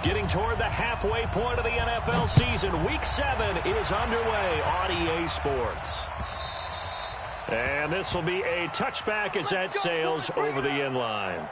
Getting toward the halfway point of the NFL season. Week 7 is underway on EA Sports. And this will be a touchback as that sails over the end line.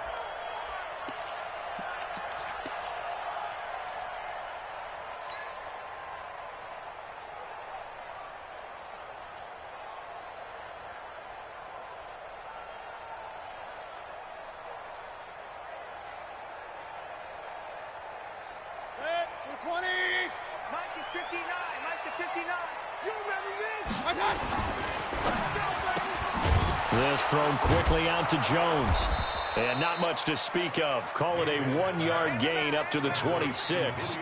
This thrown quickly out to Jones. And not much to speak of. Call it a 1-yard gain up to the 26.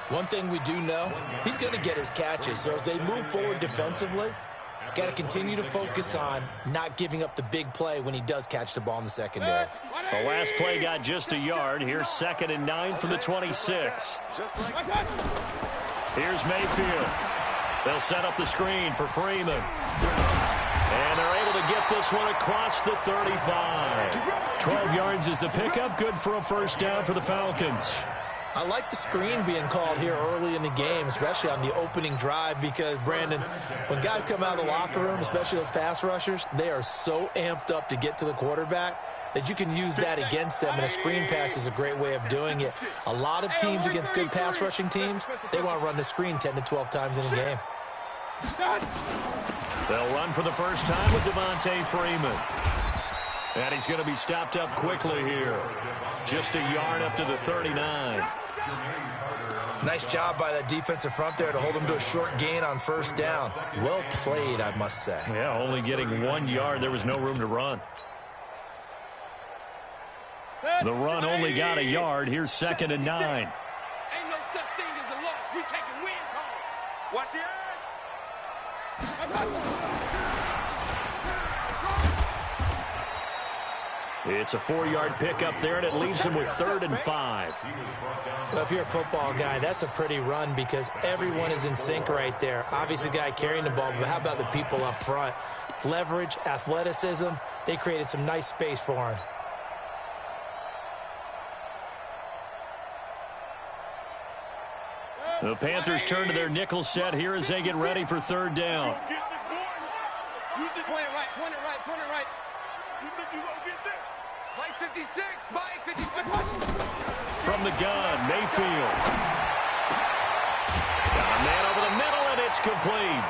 One thing we do know, he's going to get his catches. So as they move forward defensively, got to continue to focus on not giving up the big play when he does catch the ball in the secondary. The last play got just a yard. Here's 2nd and 9 from the 26. Here's Mayfield. They'll set up the screen for Freeman. And they're able to get this one across the 35. 12 yards is the pickup. Good for a first down for the Falcons. I like the screen being called here early in the game, especially on the opening drive, because, Brandon, when guys come out of the locker room, especially those pass rushers, they are so amped up to get to the quarterback that you can use that against them, and a screen pass is a great way of doing it. A lot of teams against good pass rushing teams, they want to run the screen 10 to 12 times in a game. They'll run for the first time with Devontae Freeman. And he's going to be stopped up quickly here. Just a yard up to the 39. Nice job by that defensive front there to hold him to a short gain on first down. Well played, I must say. Yeah, only getting 1 yard. There was no room to run. The run only got a yard. Here's 2nd and 9. Ain't no such thing as a loss. We taking wins home. Watch the eye. It's a 4-yard pickup there, and it leaves him with 3rd and 5. Well, if you're a football guy, that's a pretty run because everyone is in sync right there. Obviously, the guy carrying the ball, but how about the people up front? Leverage, athleticism, they created some nice space for him. The Panthers turn to their nickel set here as they get ready for 3rd down. Point it right. You think you gonna get there? Mike 56, Mike 56. From the gun, Mayfield. Got a man over the middle, and it's complete.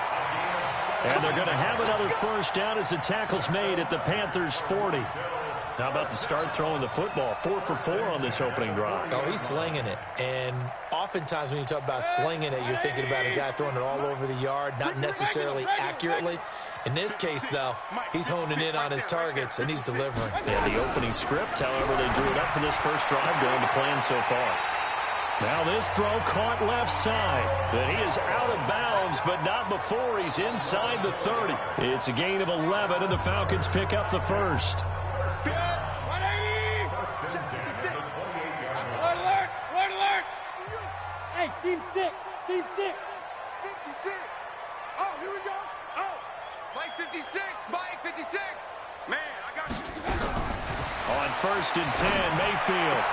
And they're going to have another first down as the tackle's made at the Panthers' 40. How about the start throwing the football? 4 for 4 on this opening drive. Oh, he's slinging it. And oftentimes when you talk about slinging it, you're thinking about a guy throwing it all over the yard, not necessarily accurately. In this case, though, he's honing in on his targets, and he's delivering. Yeah, the opening script, however, they drew it up for this first drive, going to plan so far. Now this throw caught left side. But he is out of bounds, but not before he's inside the 30. It's a gain of 11, and the Falcons pick up the first. Alert! Hey, seam 6. 56. Oh, here we go. Oh, Mike 56. Man, I got you. On 1st and 10, Mayfield.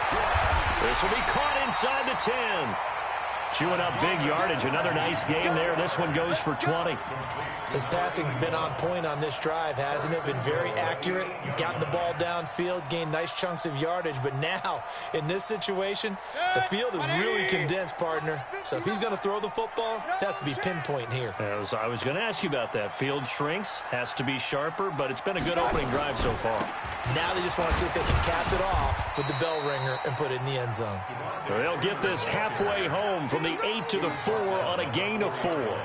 This will be caught inside the 10. Chewing up big yardage. Another nice game there. This one goes for 20. His passing's been on point on this drive, hasn't it? Been very accurate. Gotten the ball downfield, gained nice chunks of yardage. But now, in this situation, the field is really condensed, partner. So if he's going to throw the football, that has to be pinpoint here. I was going to ask you about that. Field shrinks, has to be sharper, but it's been a good opening drive so far. Now they just want to see if they can cap it off with the bell ringer and put it in the end zone. They'll get this halfway home from the 8 to the 4 on a gain of 4.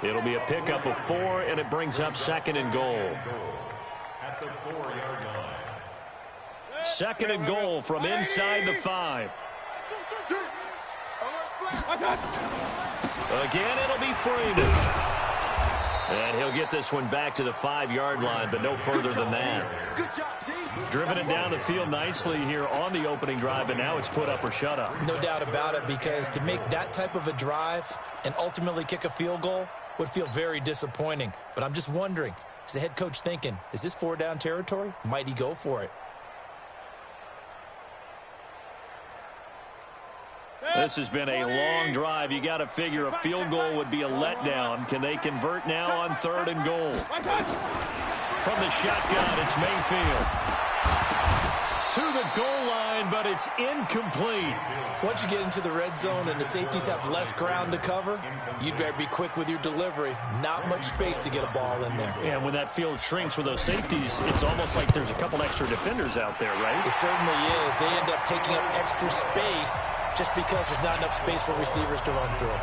It'll be a pickup of 4, and it brings up 2nd and goal. 2nd and goal from inside the 5. Again, it'll be Freeman. And he'll get this one back to the 5-yard line, but no further than that. Driven it down the field nicely here on the opening drive, and now it's put up or shut up. No doubt about it, because to make that type of a drive and ultimately kick a field goal would feel very disappointing. But I'm just wondering, is the head coach thinking, is this 4-down territory? Might he go for it? This has been a long drive. You got to figure a field goal would be a letdown. Can they convert now on 3rd and goal? From the shotgun, it's Mayfield. To the goal line, but it's incomplete. Once you get into the red zone and the safeties have less ground to cover, you'd better be quick with your delivery. Not much space to get a ball in there. Yeah, when that field shrinks with those safeties, it's almost like there's a couple extra defenders out there, right? It certainly is. They end up taking up extra space just because there's not enough space for receivers to run through.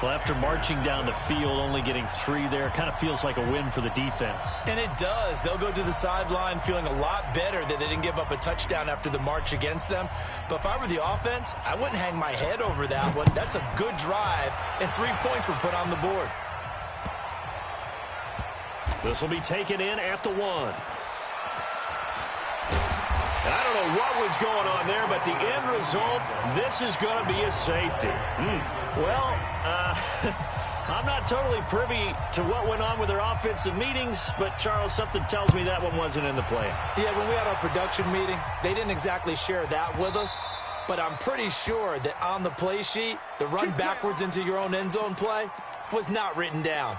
Well, after marching down the field, only getting 3 there, kind of feels like a win for the defense. And it does. They'll go to the sideline feeling a lot better that they didn't give up a touchdown after the march against them. But if I were the offense, I wouldn't hang my head over that one. That's a good drive, and 3 points were put on the board. This will be taken in at the 1. And I don't know what was going on there, but the end result, this is going to be a safety. Well, I'm not totally privy to what went on with their offensive meetings, but, Charles, something tells me that one wasn't in the plan. Yeah, when we had our production meeting, they didn't exactly share that with us, but I'm pretty sure that on the play sheet, the run backwards into your own end zone play was not written down.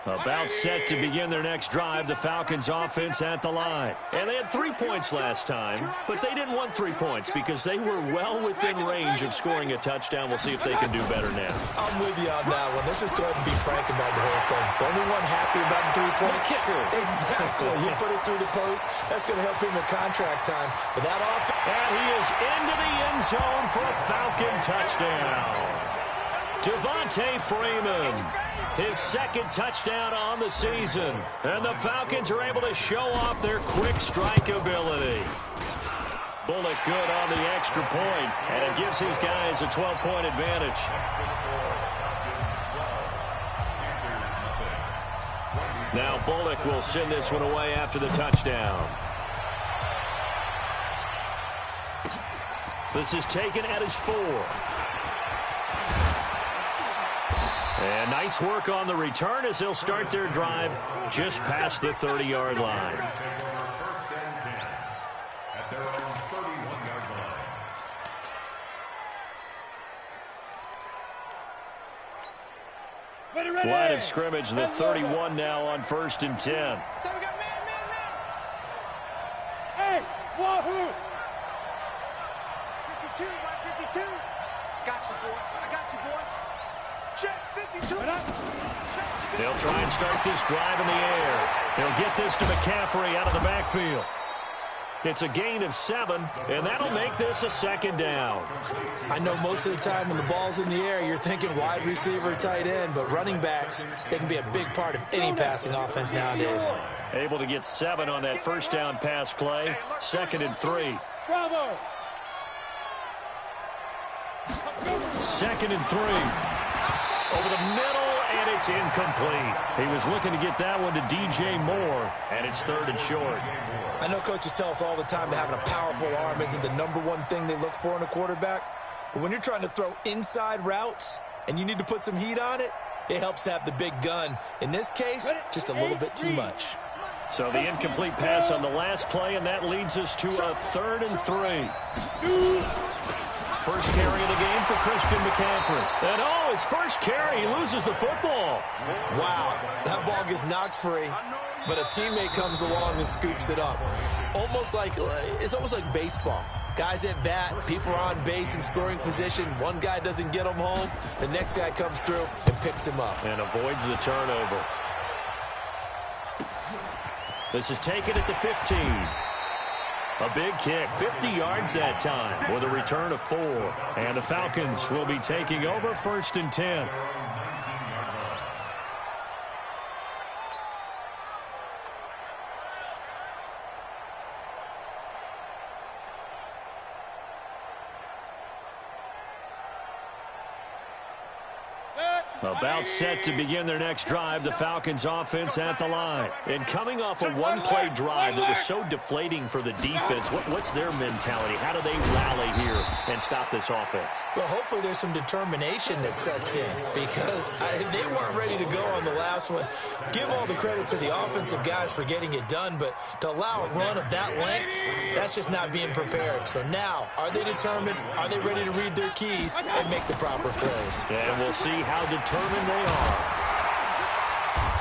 About set to begin their next drive, the Falcons offense at the line. And they had 3 points last time, but they didn't want 3 points because they were well within range of scoring a touchdown. We'll see if they can do better now. I'm with you on that one. Let's just go ahead and be frank about the whole thing. The only one happy about the 3-point kicker. Exactly. You put it through the post. That's going to help him in contract time. But that offense. And he is into the end zone for a Falcon touchdown. Devontae Freeman. His 2nd touchdown on the season. And the Falcons are able to show off their quick strike ability. Bullock good on the extra point, and it gives his guys a 12-point advantage. Now Bullock will send this one away after the touchdown. This is taken at his 4. And nice work on the return as they'll start their drive just past the 30-yard line. Line of scrimmage, the 31 now on 1st and 10. So we got man. Hey, wahoo! 52, right 52. Got you, boy. I got you, boy. Check 52. They'll try and start this drive in the air. They'll get this to McCaffrey out of the backfield. It's a gain of 7, and that'll make this a 2nd down. I know most of the time when the ball's in the air, you're thinking wide receiver, tight end, but running backs, they can be a big part of any passing offense nowadays. Able to get 7 on that 1st down pass play. 2nd and 3. Bravo. 2nd and 3. Over the middle, and it's incomplete. He was looking to get that one to DJ Moore, and it's 3rd and short. I know coaches tell us all the time that having a powerful arm isn't the #1 thing they look for in a quarterback. But when you're trying to throw inside routes and you need to put some heat on it, it helps to have the big gun. In this case, just a little bit too much. So the incomplete pass on the last play, and that leads us to a 3rd and 3. First carry of the game for Christian McCaffrey. And his first carry, he loses the football. Wow, that ball gets knocked free, but a teammate comes along and scoops it up. It's almost like baseball. Guys at bat, people are on base in scoring position. One guy doesn't get him home. The next guy comes through and picks him up. And avoids the turnover. This is taken at the 15. A big kick, 50 yards that time with a return of 4. And the Falcons will be taking over 1st and 10. About set to begin their next drive, the Falcons offense at the line. And coming off a one-play drive that was so deflating for the defense, what's their mentality? How do they rally here and stop this offense? Well, hopefully there's some determination that sets in, because if they weren't ready to go on the last one, give all the credit to the offensive guys for getting it done, but to allow a run of that length, that's just not being prepared. So now, are they determined? Are they ready to read their keys and make the proper plays? And we'll see how determined they are.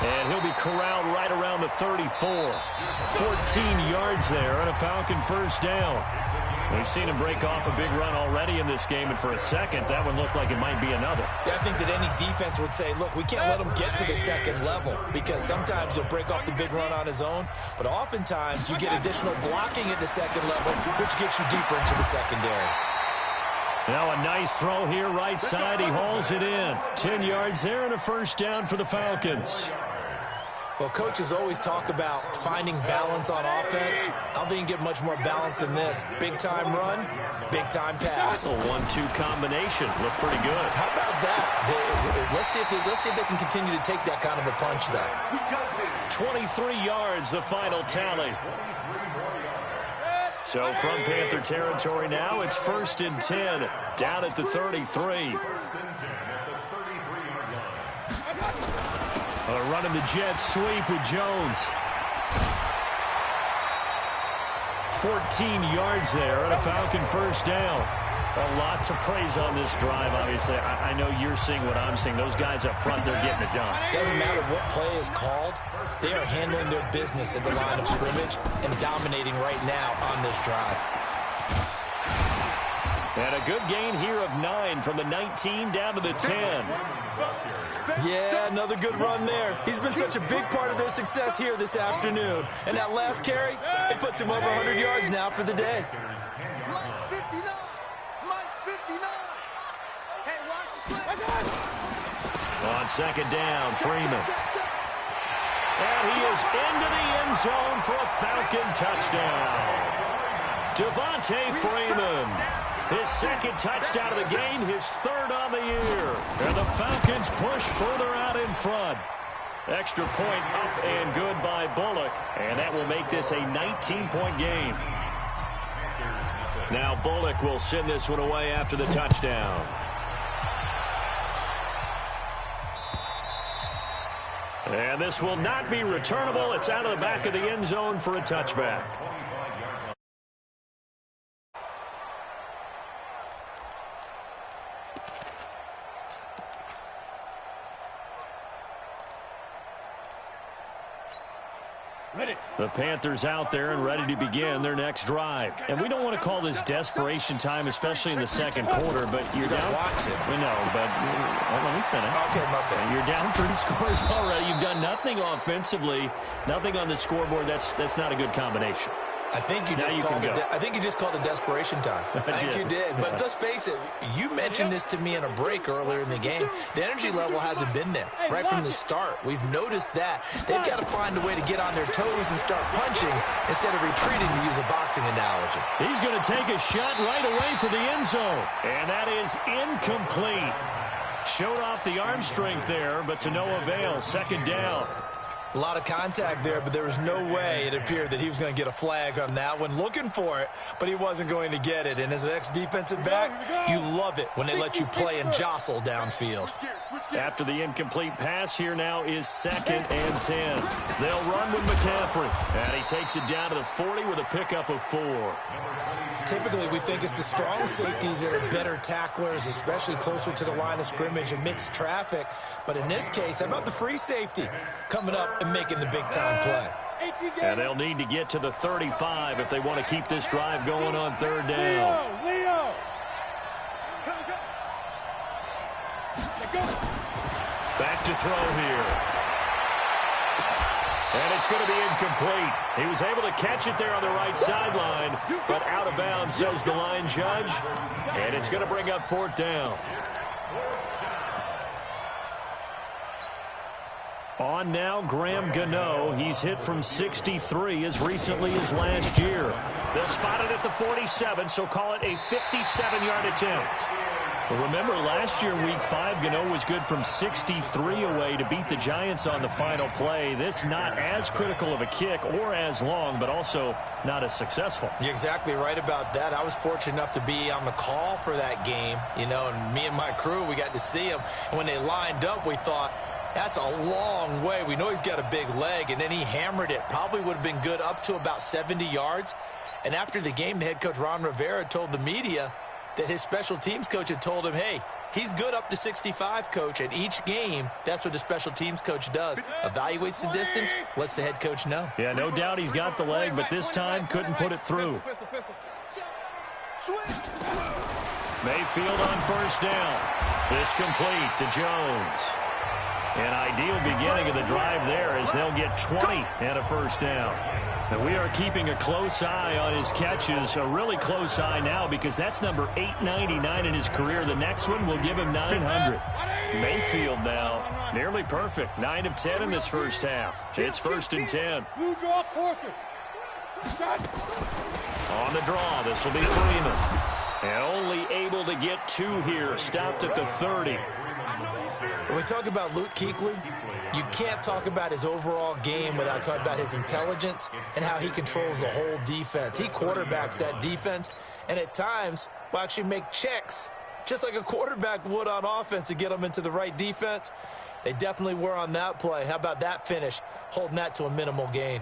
And he'll be corralled right around the 34. 14 yards there and a Falcon first down. We've seen him break off a big run already in this game, and for a second, that one looked like it might be another. Yeah, I think that any defense would say, look, we can't let him get to the second level, because sometimes he'll break off the big run on his own, but oftentimes you get additional blocking at the second level, which gets you deeper into the secondary. Now a nice throw here right side. He hauls it in. 10 yards there and a first down for the Falcons. Well, coaches always talk about finding balance on offense. I don't think you get much more balance than this. Big-time run, big-time pass. A 1-2 combination. Looked pretty good. How about that? Let's see if they can continue to take that kind of a punch, though. 23 yards, the final tally. So from Panther territory now, it's 1st and 10, down at the 33. Running the jet sweep with Jones. 14 yards there and a Falcon first down. A lot to praise on this drive, obviously. I know you're seeing what I'm seeing. Those guys up front, they're getting it done. Doesn't matter what play is called. They are handling their business at the line of scrimmage and dominating right now on this drive. And a good gain here of 9 from the 19 down to the 10. Yeah, another good run there. He's been such a big part of their success here this afternoon. And that last carry, it puts him over 100 yards now for the day. Mike's 59. Mike's 59. Hey, watch the On second down, Freeman. And he is into the end zone for a Falcon touchdown. Devontae Freeman. His second touchdown of the game, his third on the year. And the Falcons push further out in front. Extra point up and good by Bullock. And that will make this a 19-point game. Now Bullock will send this one away after the touchdown. And this will not be returnable. It's out of the back of the end zone for a touchback. The Panthers out there and ready to begin their next drive. And we don't want to call this desperation time, especially in the second quarter, but you're down. We know, but let me finish. Okay, my bad. You're down 3 scores already. You've done nothing offensively, nothing on the scoreboard. That's not a good combination. I think you just called it desperation time. I think you did. But let's face it, you mentioned this to me in a break earlier in the game. The energy level hasn't been there right from the start. We've noticed that. They've got to find a way to get on their toes and start punching instead of retreating, to use a boxing analogy. He's going to take a shot right away for the end zone. And that is incomplete. Showed off the arm strength there, but to no avail. Second down. A lot of contact there, but there was no way it appeared that he was going to get a flag on that one. Looking for it, but he wasn't going to get it. And as an ex-defensive back, you love it when they let you play and jostle downfield. After the incomplete pass, here now is 2nd and 10. They'll run with McCaffrey. And he takes it down to the 40 with a pickup of 4. Typically, we think it's the strong safeties that are better tacklers, especially closer to the line of scrimmage amidst traffic. But in this case, how about the free safety coming up and making the big-time play? And they'll need to get to the 35 if they want to keep this drive going on 3rd down. Leo. Back to throw here. And it's going to be incomplete. He was able to catch it there on the right sideline, but out of bounds, says the line judge. And it's going to bring up 4th down. On now, Graham Gano. He's hit from 63 as recently as last year. They'll spot it at the 47, so call it a 57-yard attempt. Well, remember, last year, Week 5, Gano was good from 63 away to beat the Giants on the final play. This not as critical of a kick or as long, but also not as successful. You're exactly right about that. I was fortunate enough to be on the call for that game, and me and my crew, we got to see him. And when they lined up, we thought, that's a long way. We know he's got a big leg, and then he hammered it. Probably would have been good up to about 70 yards. And after the game, the head coach, Ron Rivera, told the media that his special teams coach had told him, hey, he's good up to 65, coach. And each game, that's what the special teams coach does. Evaluates the distance, lets the head coach know. Yeah, no doubt he's got the leg, but this time couldn't put it through. Mayfield on first down. This complete to Jones. An ideal beginning of the drive there as they'll get 20 and a first down. And we are keeping a close eye on his catches, a really close eye now because that's number 899 in his career. The next one will give him 900. Mayfield now, nearly perfect. 9 of 10 in this first half. It's 1st and 10. On the draw, this will be Freeman. And only able to get 2 here, stopped at the 30. When we talk about Luke Kuechly, you can't talk about his overall game without talking about his intelligence and how he controls the whole defense. He quarterbacks that defense, and at times will actually make checks, just like a quarterback would on offense to get them into the right defense. They definitely were on that play. How about that finish, holding that to a minimal gain?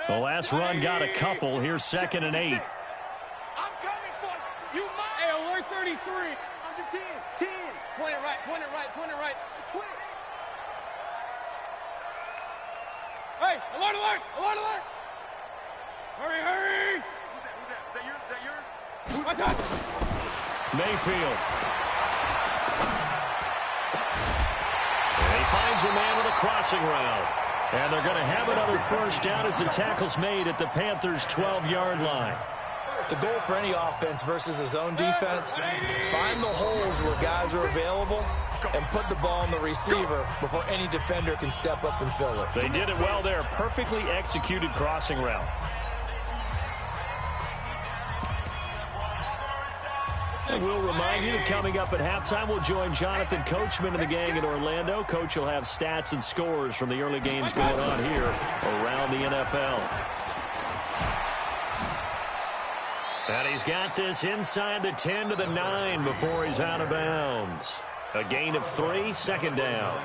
The last run got a couple. Here's 2nd and 8. I'm coming for you. You might. Hey, alert 33. Under 10. 10. Point it right. Point it right. Point it right. The twins. Hey, alert, alert. Alert, alert. Hurry, hurry. Who's that? Who's that? Is that yours? Is that yours? Who's that? Mayfield. And he finds a man with a crossing route. And they're going to have another first down as the tackle's made at the Panthers' 12-yard line. The goal for any offense versus a zone defense, find the holes where guys are available and put the ball on the receiver before any defender can step up and fill it. They did it well there. Perfectly executed crossing route. And we'll remind you that coming up at halftime, we'll join Jonathan Coachman and the gang in Orlando. Coach will have stats and scores from the early games going on here around the NFL. And he's got this inside the 10 to the 9 before he's out of bounds. A gain of 3, 2nd down.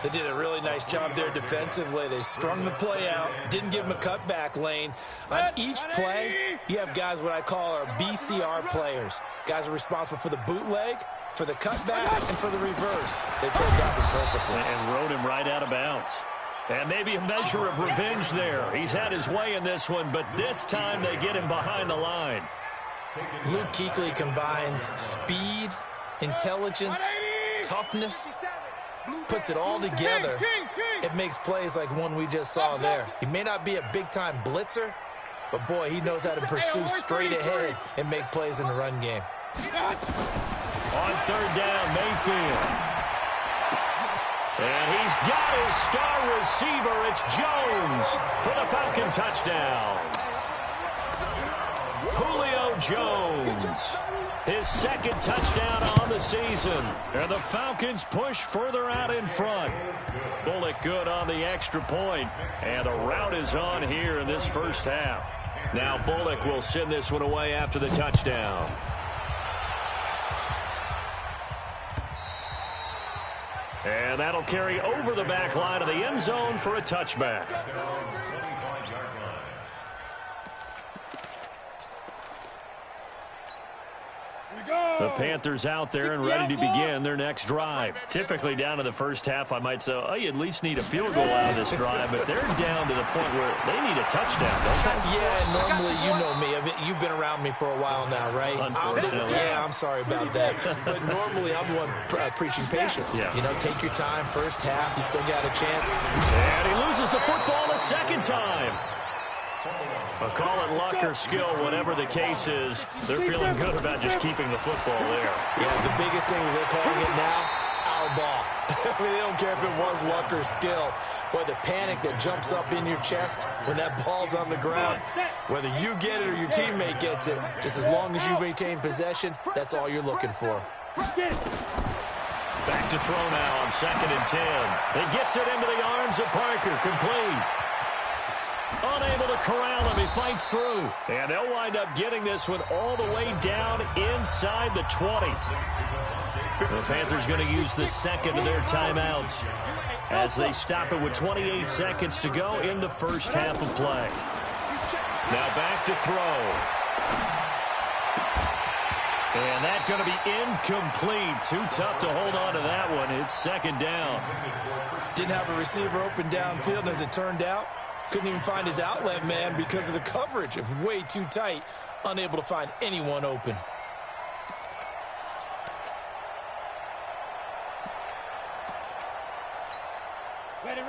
They did a really nice job there defensively. They strung the play out, didn't give him a cutback lane. On each play, you have guys what I call our BCR players. Guys are responsible for the bootleg, for the cutback, and for the reverse. They pulled that one perfectly. And rode him right out of bounds. And maybe a measure of revenge there. He's had his way in this one, but this time they get him behind the line. Luke Kuechly combines speed, intelligence, toughness, puts it all together. It makes plays like one we just saw there. He may not be a big-time blitzer, but, boy, he knows how to pursue straight ahead and make plays in the run game. On 3rd down, Mayfield. And he's got his star receiver. It's Jones for the Falcon touchdown. Julio Jones. His 2nd touchdown on the season. And the Falcons push further out in front. Bullock good on the extra point. And the route is on here in this first half. Now Bullock will send this one away after the touchdown. And that'll carry over the back line of the end zone for a touchback. The Panthers out there and ready to begin their next drive. Typically down to the first half, I might say, oh, you at least need a field goal out of this drive, but they're down to the point where they need a touchdown, don't they? Yeah, normally you know me. You've been around me for a while now, right? Unfortunately. I'm sorry about that. But normally I'm the one preaching patience. Yeah. You know, take your time, first half, you still got a chance. And he loses the football a 2nd time. I'll call it luck or skill, whatever the case is. They're feeling good about just keeping the football there. Yeah, the biggest thing they're calling it now, our ball. I mean, they don't care if it was luck or skill. Boy, the panic that jumps up in your chest when that ball's on the ground, whether you get it or your teammate gets it, just as long as you maintain possession, that's all you're looking for. Back to throw now on 2nd and 10. He gets it into the arms of Parker. Complete. Unable to corral him. He fights through. And they'll wind up getting this one all the way down inside the 20. The Panthers going to use the second of their timeouts as they stop it with 28 seconds to go in the first half of play. Now back to throw. And that's going to be incomplete. Too tough to hold on to that one. It's 2nd down. Didn't have a receiver open downfield, and as it turned out, couldn't even find his outlet man because of the coverage. It was way too tight, unable to find anyone open.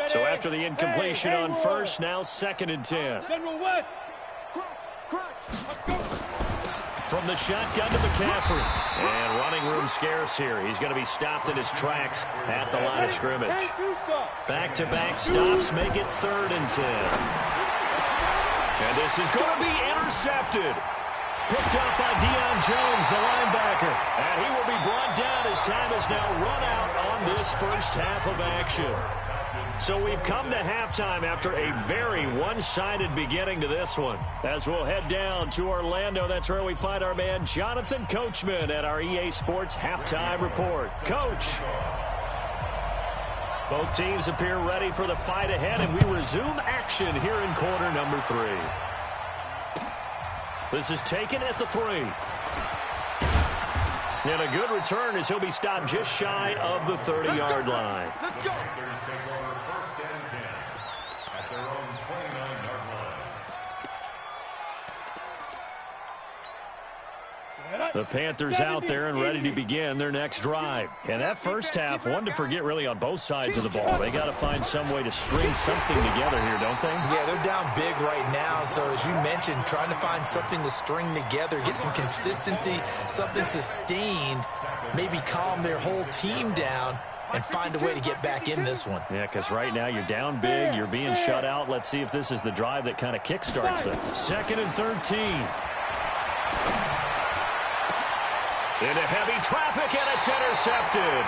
So after the incompletion on first, now 2nd and 10. General West. Crutch. Let's go. From the shotgun to McCaffrey. And running room scarce here. He's going to be stopped in his tracks at the line of scrimmage. Back-to-back stops make it 3rd and 10. And this is going to be intercepted. Picked up by Deion Jones, the linebacker. And he will be brought down as time has now run out on this first half of action. So we've come to halftime after a very one-sided beginning to this one. As we'll head down to Orlando, that's where we find our man Jonathan Coachman at our EA Sports Halftime Report. Coach. Both teams appear ready for the fight ahead, and we resume action here in quarter number 3. This is taken at the 3. And a good return as he'll be stopped just shy of the 30-yard line. Let's go. The Panthers out there and ready to begin their next drive. And that first half, one to forget really on both sides of the ball. They got to find some way to string something together here, don't they? Yeah, they're down big right now. So as you mentioned, trying to find something to string together, get some consistency, something sustained, maybe calm their whole team down and find a way to get back in this one. Yeah, because right now you're down big, you're being shut out. Let's see if this is the drive that kind of kickstarts them. 2nd and 13. Into heavy traffic, and it's intercepted.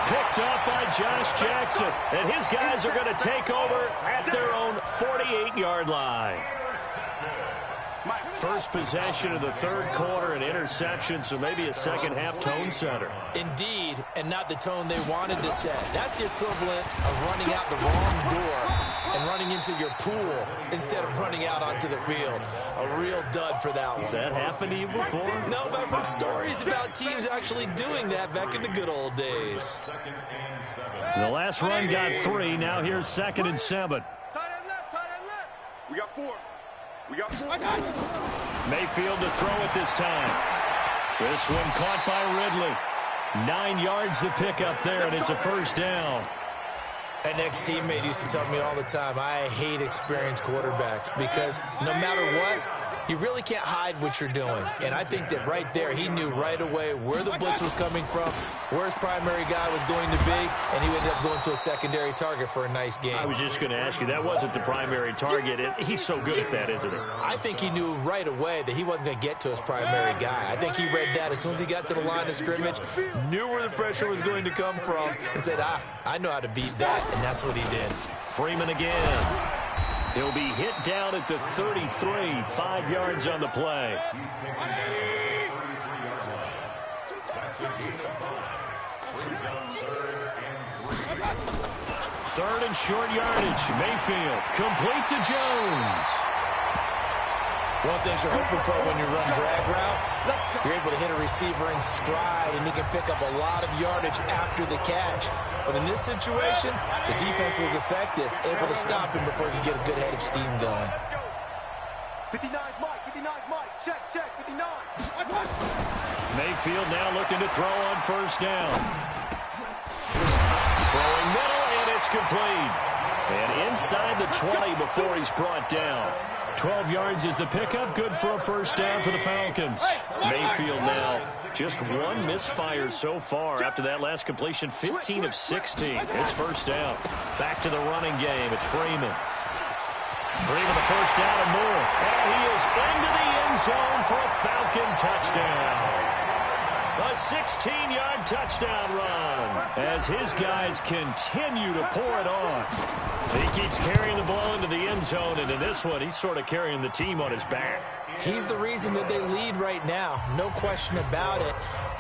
Picked up by Josh Jackson. And his guys are going to take over at their own 48-yard line. First possession of the 3rd quarter, an interception, so maybe a second-half tone setter. Indeed, and not the tone they wanted to set. That's the equivalent of running out the wrong door and running into your pool instead of running out onto the field. A real dud for that one. Has that happened to you before? No, but I've heard stories about teams actually doing that back in the good old days. The last run got 3. Now here's 2nd and 7. Tight end left. We got 4. Mayfield to throw it this time. This one caught by Ridley. 9 yards to pick up there, and it's a first down. An ex-teammate used to tell me all the time, I hate experienced quarterbacks because no matter what, you really can't hide what you're doing. And I think that right there, he knew right away where the blitz was coming from, where his primary guy was going to be, and he ended up going to a secondary target for a nice game. I was just going to ask you, that wasn't the primary target, and he's so good at that, isn't he? I think he knew right away that he wasn't going to get to his primary guy. I think he read that as soon as he got to the line of scrimmage, knew where the pressure was going to come from, and said, I know how to beat that, and that's what he did. Freeman again. He'll be hit down at the 33, 5 yards on the play. Third and short yardage. Mayfield complete to Jones. One of the things you're hoping for when you run drag routes, you're able to hit a receiver in stride, and he can pick up a lot of yardage after the catch. But in this situation, the defense was effective, able to stop him before he could get a good head of steam going. 59 Mike, check, 59. Mayfield now looking to throw on first down. Throwing middle, and it's complete. And inside the 20 before he's brought down. 12 yards is the pickup. Good for a first down for the Falcons. Mayfield now just one misfire so far after that last completion. 15 of 16. It's first down. Back to the running game. It's Freeman. Freeman the first down and more. And he is into the end zone for a Falcon touchdown. A 16-yard touchdown run as his guys continue to pour it on. He keeps carrying the ball into the end zone, and in this one, he's sort of carrying the team on his back. He's the reason that they lead right now. No question about it.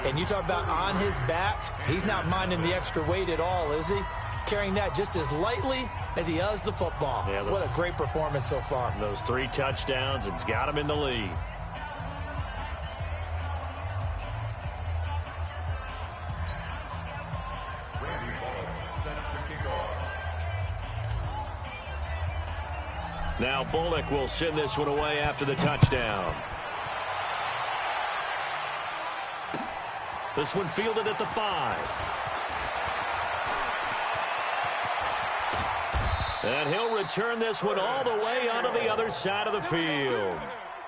And you talk about on his back, he's not minding the extra weight at all, is he? Carrying that just as lightly as he does the football. Yeah, what a great performance so far. Those 3 touchdowns, it's got him in the lead. Now Bullock will send this one away after the touchdown. This one fielded at the 5. And he'll return this one all the way onto the other side of the field.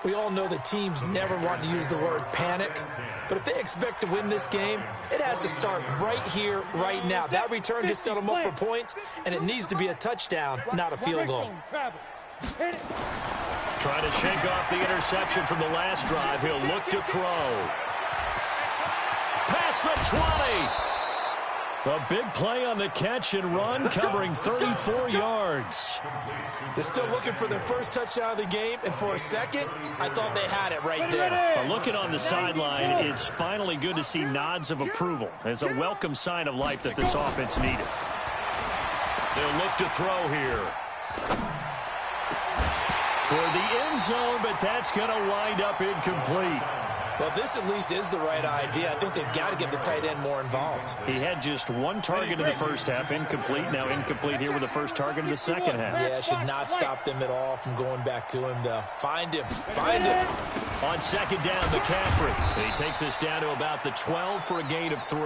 We all know that teams never want to use the word panic, but if they expect to win this game, it has to start right here, right now. That return just set them up for points, and it needs to be a touchdown, not a field goal. Trying to shake off the interception from the last drive. He'll look to throw. Past the 20. A big play on the catch and run, covering 34 yards. They're still looking for their first touchdown of the game, and for a second, I thought they had it right there. Well, looking on the sideline, it's finally good to see nods of approval as a welcome sign of life that this offense needed. They'll look to throw here. Toward the end zone, but that's going to wind up incomplete. Well, this at least is the right idea. I think they've got to get the tight end more involved. He had just 1 target in the first half, incomplete. Now incomplete here with the first target in the second half. Yeah, it should not stop them at all from going back to him, though. Find him. Find him. On second down, McCaffrey. He takes us down to about the 12 for a gain of 3.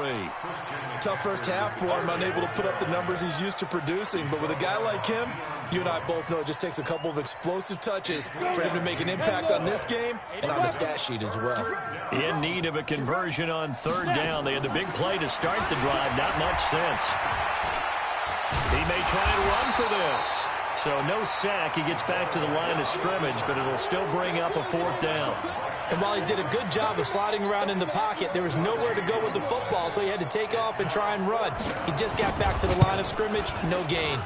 Tough first half for him, unable to put up the numbers he's used to producing. But with a guy like him, you and I both know it just takes a couple of explosive touches for him to make an impact on this game and on the stat sheet as well. In need of a conversion on third down. They had the big play to start the drive. Not much sense. He may try and run for this. So no sack. He gets back to the line of scrimmage, but it'll still bring up a 4th down. And while he did a good job of sliding around in the pocket, there was nowhere to go with the football, so he had to take off and try and run. He just got back to the line of scrimmage. No gain.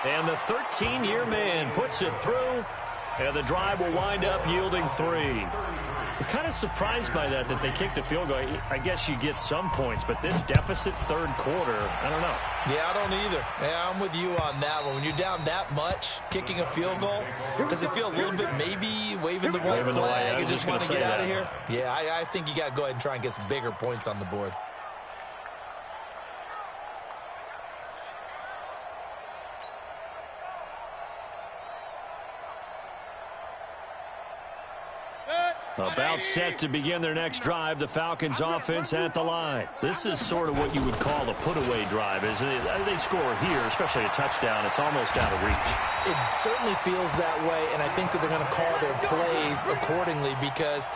And the 13-year man puts it through, and the drive will wind up yielding 3. I'm kind of surprised by that they kicked the field goal. I guess you get some points, but this deficit third quarter, I don't know. Yeah, I don't either. Yeah, I'm with you on that one. When you're down that much, kicking a field goal, does it feel a little bit maybe waving the white flag and just want to get out of here? Yeah, I think you got to go ahead and try and get some bigger points on the board. About set to begin their next drive, the Falcons offense at the line. This is sort of what you would call a put-away drive, isn't it? They score here, especially a touchdown. It's almost out of reach. It certainly feels that way, and I think that they're going to call their plays accordingly because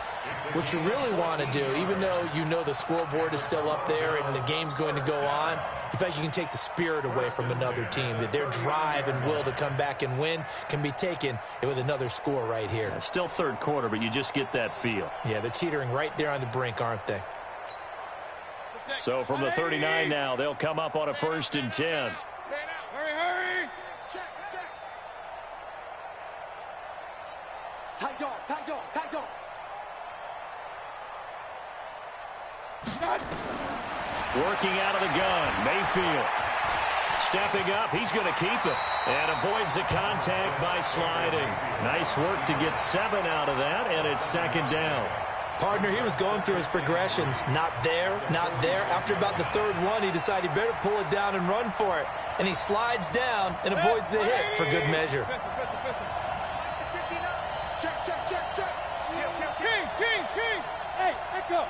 what you really want to do, even though you know the scoreboard is still up there and the game's going to go on, in fact, you can take the spirit away from another team, that their drive and will to come back and win can be taken with another score right here. It's still third quarter, but you just get that feel. Yeah, they're teetering right there on the brink, aren't they? So from the 39 now, they'll come up on a 1st and 10. Hurry! Check. Tight dog. Working out of the gun, Mayfield. Stepping up, he's going to keep it. And avoids the contact by sliding. Nice work to get 7 out of that, and it's second down. Partner, he was going through his progressions. Not there. After about the 3rd one, he decided he better pull it down and run for it. And he slides down and avoids the hit for good measure. Check. King. Hey, let go.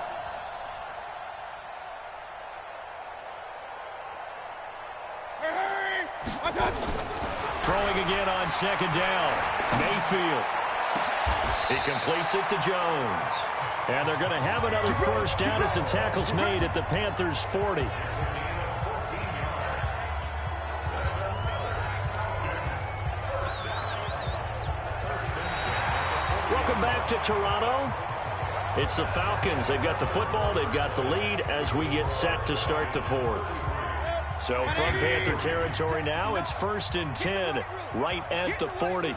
Hurry. Throwing again on second down. Mayfield. He completes it to Jones. And they're going to have another first down as the tackle's made at the Panthers' 40. Welcome back to Toronto. It's the Falcons. They've got the football. They've got the lead as we get set to start the fourth. So from Panther territory now, it's 1st and 10 right at the 40.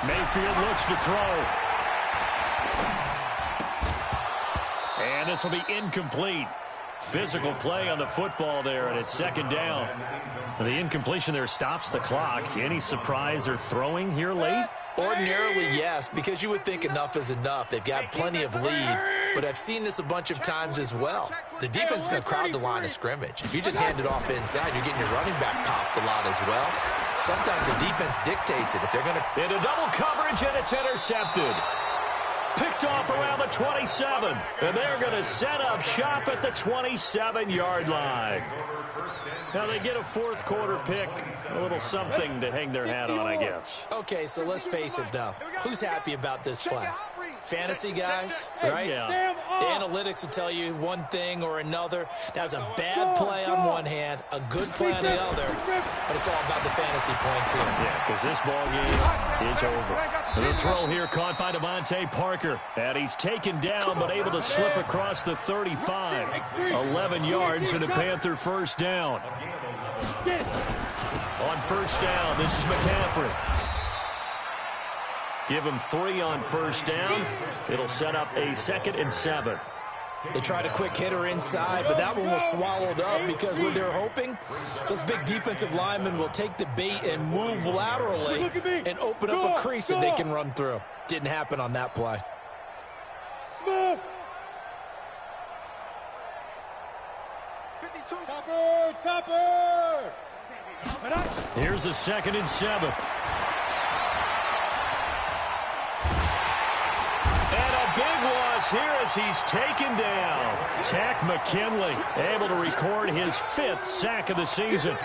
Mayfield looks to throw. And this will be incomplete. Physical play on the football there, and it's 2nd down. The incompletion there stops the clock. Any surprise they're throwing here late? Ordinarily, yes, because you would think enough is enough. They've got plenty of lead, but I've seen this a bunch of times as well. The defense is going to crowd the line of scrimmage. If you just hand it off inside, you're getting your running back popped a lot as well. Sometimes the defense dictates it. If they're going to... Into double coverage, and it's intercepted. Picked off around the 27, and they're going to set up shop at the 27-yard line. Now they get a 4th quarter pick, a little something to hang their hat on, I guess. Okay, so let's face it, though. Who's happy about this play? Fantasy guys, right? Yeah. The analytics will tell you one thing or another. That was a bad play on one hand, a good play on the other, but it's all about the fantasy points here. Yeah, because this ball game is over. The throw here caught by Devontae Parker, and he's taken down but able to slip across the 35. 11 yards and a Panther 1st down. On 1st down, this is McCaffrey. Give him 3 on 1st down. It'll set up a 2nd and 7. They tried a quick hitter inside, but that one was swallowed up because what they're hoping, those big defensive linemen will take the bait and move laterally and open up a crease that they can run through. Didn't happen on that play. Topper! Here's a 2nd and 7. Here as he's taken down. Tack McKinley able to record his 5th sack of the season.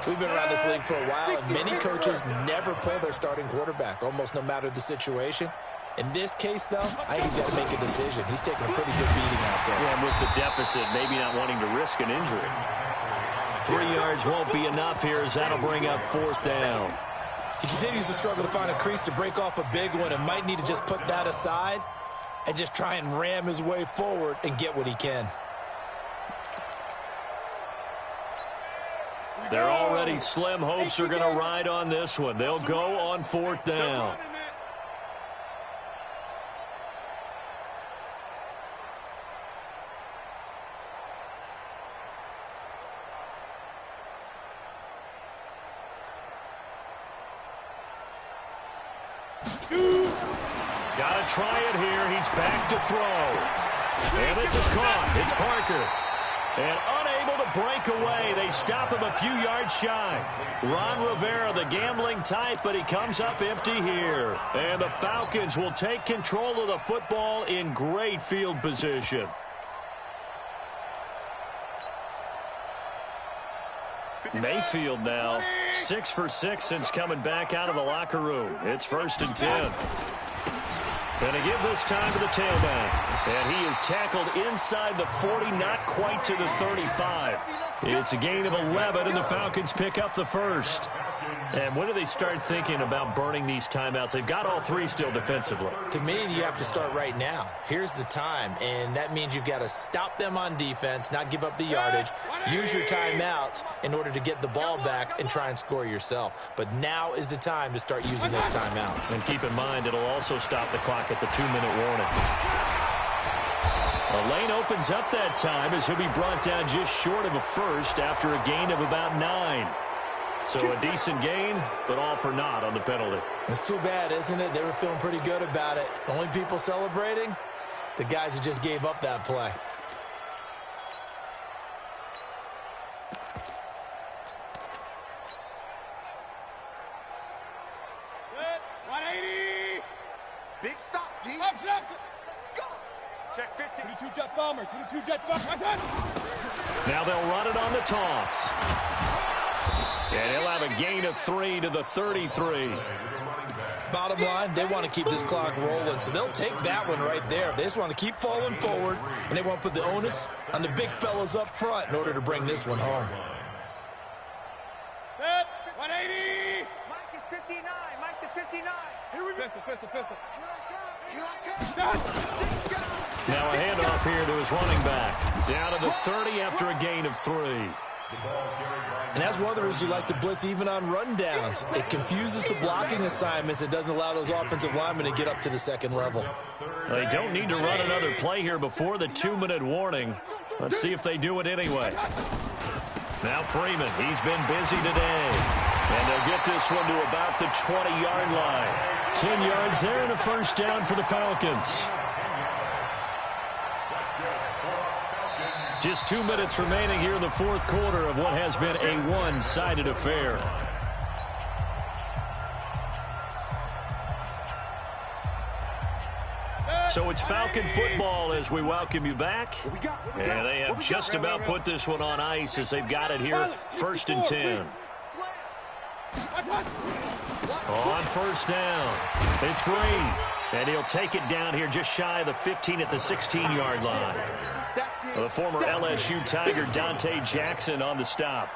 We've been around this league for a while, and many coaches never pull their starting quarterback, almost no matter the situation. In this case, though, I think he's got to make a decision. He's taking a pretty good beating out there. Yeah, and with the deficit, maybe not wanting to risk an injury. 3 yards won't be enough here as that'll bring up 4th down. He continues to struggle to find a crease to break off a big one and might need to just put that aside and just try and ram his way forward and get what he can. They're already slim hopes are going to ride on this one. They'll go on 4th down. Got to try it here. He's back to throw. And this is caught. It's Parker. And unable to break away. They stop him a few yards shy. Ron Rivera, the gambling type, but he comes up empty here. And the Falcons will take control of the football in great field position. Mayfield now 6 for 6 since coming back out of the locker room. It's 1st and 10. Going to give this time to the tailback. And he is tackled inside the 40, not quite to the 35. It's a gain of 11, and the Falcons pick up the 1st. And when do they start thinking about burning these timeouts? They've got all 3 still defensively. To me, you have to start right now. Here's the time, and that means you've got to stop them on defense, not give up the yardage, use your timeouts in order to get the ball back and try and score yourself. But now is the time to start using those timeouts. And keep in mind, it'll also stop the clock at the 2-minute warning. A lane opens up that time as he'll be brought down just short of a first after a gain of about 9. So a decent gain, but all for naught on the penalty. It's too bad, isn't it? They were feeling pretty good about it. The only people celebrating, the guys who just gave up that play. Good. 180. Big stop, G. Up, Let's go. Check 50. 22 jet bombers. 22 jet bombers. Now they'll run it on the toss. And he'll have a gain of 3 to the 33. Bottom line, they want to keep this clock rolling, so they'll take that one right there. They just want to keep falling forward, and they want to put the onus on the big fellas up front in order to bring this one home. Set. 180. Mike is 59. Mike to 59. Here we go. Pistol. Here I come. Now a handoff here to his running back. Down to the 30 after a gain of 3. And that's one of the reasons you like to blitz even on rundowns. It confuses the blocking assignments. It doesn't allow those offensive linemen to get up to the second level. They don't need to run another play here before the 2-minute warning. Let's see if they do it anyway. Now Freeman, he's been busy today. And they'll get this one to about the 20-yard line. 10 yards there and a first down for the Falcons. Just 2 minutes remaining here in the fourth quarter of what has been a one-sided affair. So it's Falcon football as we welcome you back. And they have just about put this one on ice as they've got it here, 1st and 10. On first down, it's Green. And he'll take it down here just shy of the 15 at the 16-yard line. The former LSU Tiger, Dante Jackson, on the stop.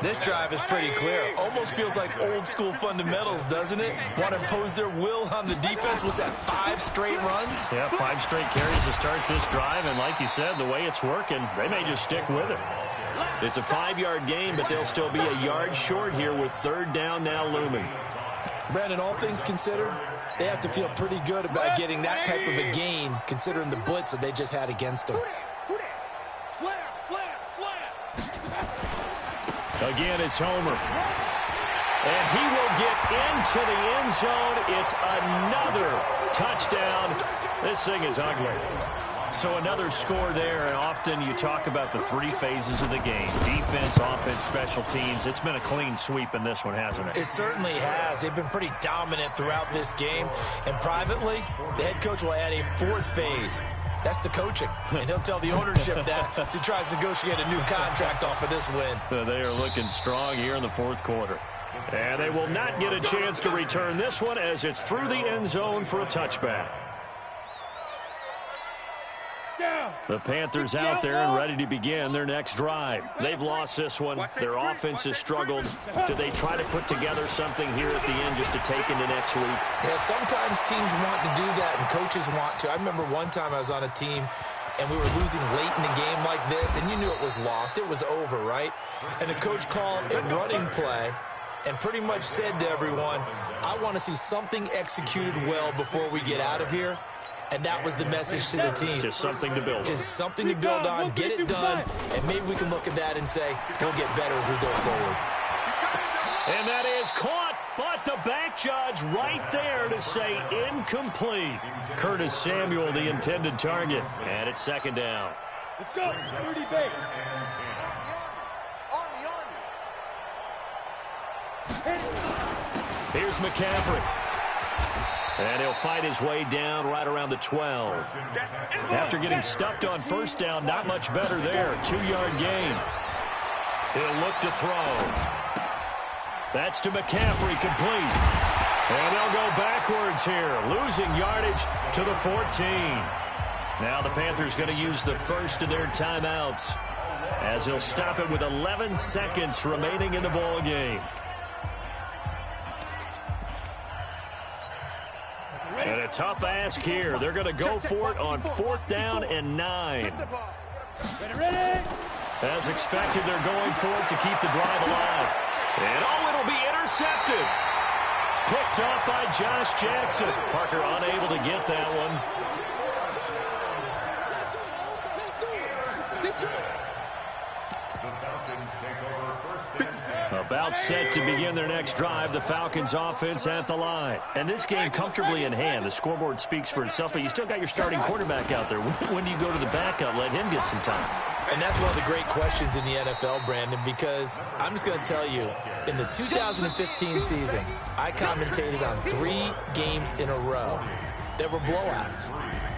This drive is pretty clear. Almost feels like old-school fundamentals, doesn't it? Want to impose their will on the defense. Was that 5 straight runs? Yeah, 5 straight carries to start this drive. And like you said, the way it's working, they may just stick with it. It's a 5-yard gain, but they'll still be a yard short here with 3rd down now looming. Brandon, all things considered, they have to feel pretty good about getting that type of a gain, considering the blitz that they just had against them. Slam. Again, it's Homer. And he will get into the end zone. It's another touchdown. This thing is ugly. So another score there, and often you talk about the 3 phases of the game. Defense, offense, special teams. It's been a clean sweep in this one, hasn't it? It certainly has. They've been pretty dominant throughout this game. And privately, the head coach will add a 4th phase. That's the coaching. And he'll tell the ownership that as he tries to negotiate a new contract off of this win. They are looking strong here in the fourth quarter. And they will not get a chance to return this one as it's through the end zone for a touchback. The Panthers out there and ready to begin their next drive. They've lost this one. Their offense has struggled. Do they try to put together something here at the end just to take into next week? Yeah, sometimes teams want to do that and coaches want to. I remember one time I was on a team and we were losing late in a game like this, and you knew it was lost. It was over, right? And the coach called a running play and pretty much said to everyone, I want to see something executed well before we get out of here. And that was the message to the team. Just something to build on. Just something to build on, get it done, and maybe we can look at that and say, we'll get better as we go forward. And that is caught, but the back judge right there to say incomplete. Curtis Samuel, the intended target, and it's 2nd down. Let's go. 30 base. Here's McCaffrey. And he'll fight his way down right around the 12. After getting stuffed on first down, not much better there. 2-yard gain. He'll look to throw. That's to McCaffrey, complete. And they'll go backwards here, losing yardage to the 14. Now the Panthers going to use the first of their timeouts as he'll stop it with 11 seconds remaining in the ball game. And a tough ask here. They're going to go for it on 4th down and 9. Ready? As expected, they're going for it to keep the drive alive. And it'll be intercepted. Picked off by Josh Jackson. Parker unable to get that one. About set to begin their next drive, the Falcons offense at the line. And this game comfortably in hand. The scoreboard speaks for itself, but you still got your starting quarterback out there. When do you go to the backup, let him get some time? And that's one of the great questions in the NFL, Brandon, because I'm just going to tell you, in the 2015 season, I commentated on 3 games in a row that were blowouts.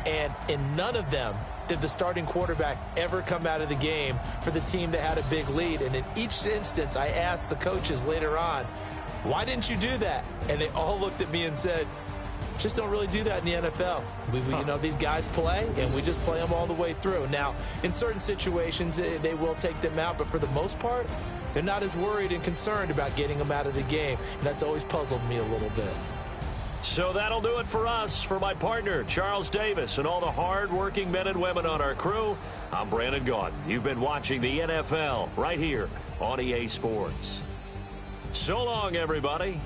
And in none of them did the starting quarterback ever come out of the game for the team that had a big lead. And in each instance, I asked the coaches later on, why didn't you do that? And they all looked at me and said, just don't really do that in the NFL. You know, these guys play, and we just play them all the way through. Now, in certain situations, they will take them out, but for the most part, they're not as worried and concerned about getting them out of the game. And that's always puzzled me a little bit. So that'll do it for us. For my partner, Charles Davis, and all the hard-working men and women on our crew, I'm Brandon Gaudin. You've been watching the NFL right here on EA Sports. So long, everybody.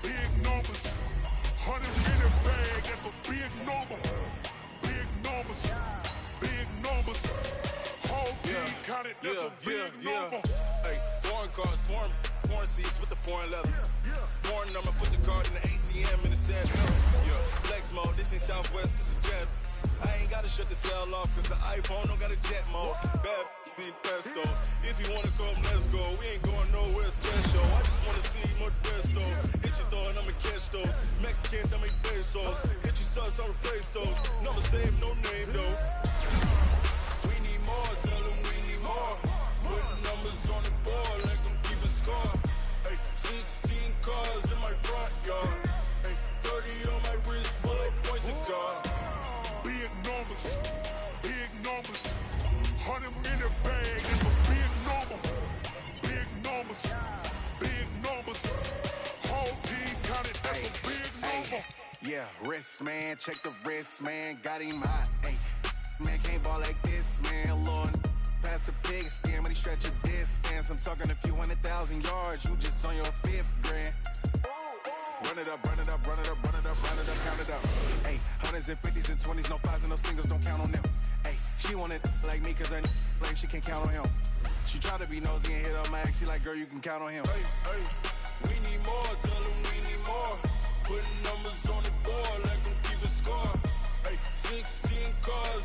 Big numbers, 100 in a bag, that's a big number. Big numbers, whole team counted, that's a big number. Hey, foreign cars, foreign seats with the foreign leather. Foreign number, put the card in the ATM in the set. Yeah, flex mode, this ain't Southwest, this is jet. I ain't gotta shut the cell off, cause the iPhone don't got a jet mode. Bad ain't pesto. If you wanna come, let's go. We ain't going nowhere special. I just wanna see more pesto. Hit your thought, I'ma catch those. Mexican, dame pesos. Hit your sus, I'll replace those. Number same, no name though. We need more, tell them we need more. Putting numbers on the board, like them keep a score. Hey, 16 cars in my front yard. Hey, 30 on my wrist, while I point to God. Big numbers, 100 in a bag, that's a big number. Big numbers, whole team counted, that's a big number. Yeah, wrist man, check the wrist man, got him hot. Hey, man can't ball like this, man. Lord, past the pig skin, but he stretch a distance. I'm talking a few 100,000 yards, you just on your 5th grand. Run it up, count it up. Hey, hundreds and 50s and 20s, no 5s and no singles, don't count on them. Hey, she want it like me, cause her like she can't count on him. She try to be nosy and hit up my ex, she like, girl, you can count on him. Hey, we need more, tell them we need more. Putting numbers on the board, like them keep a score. Hey, 16 cars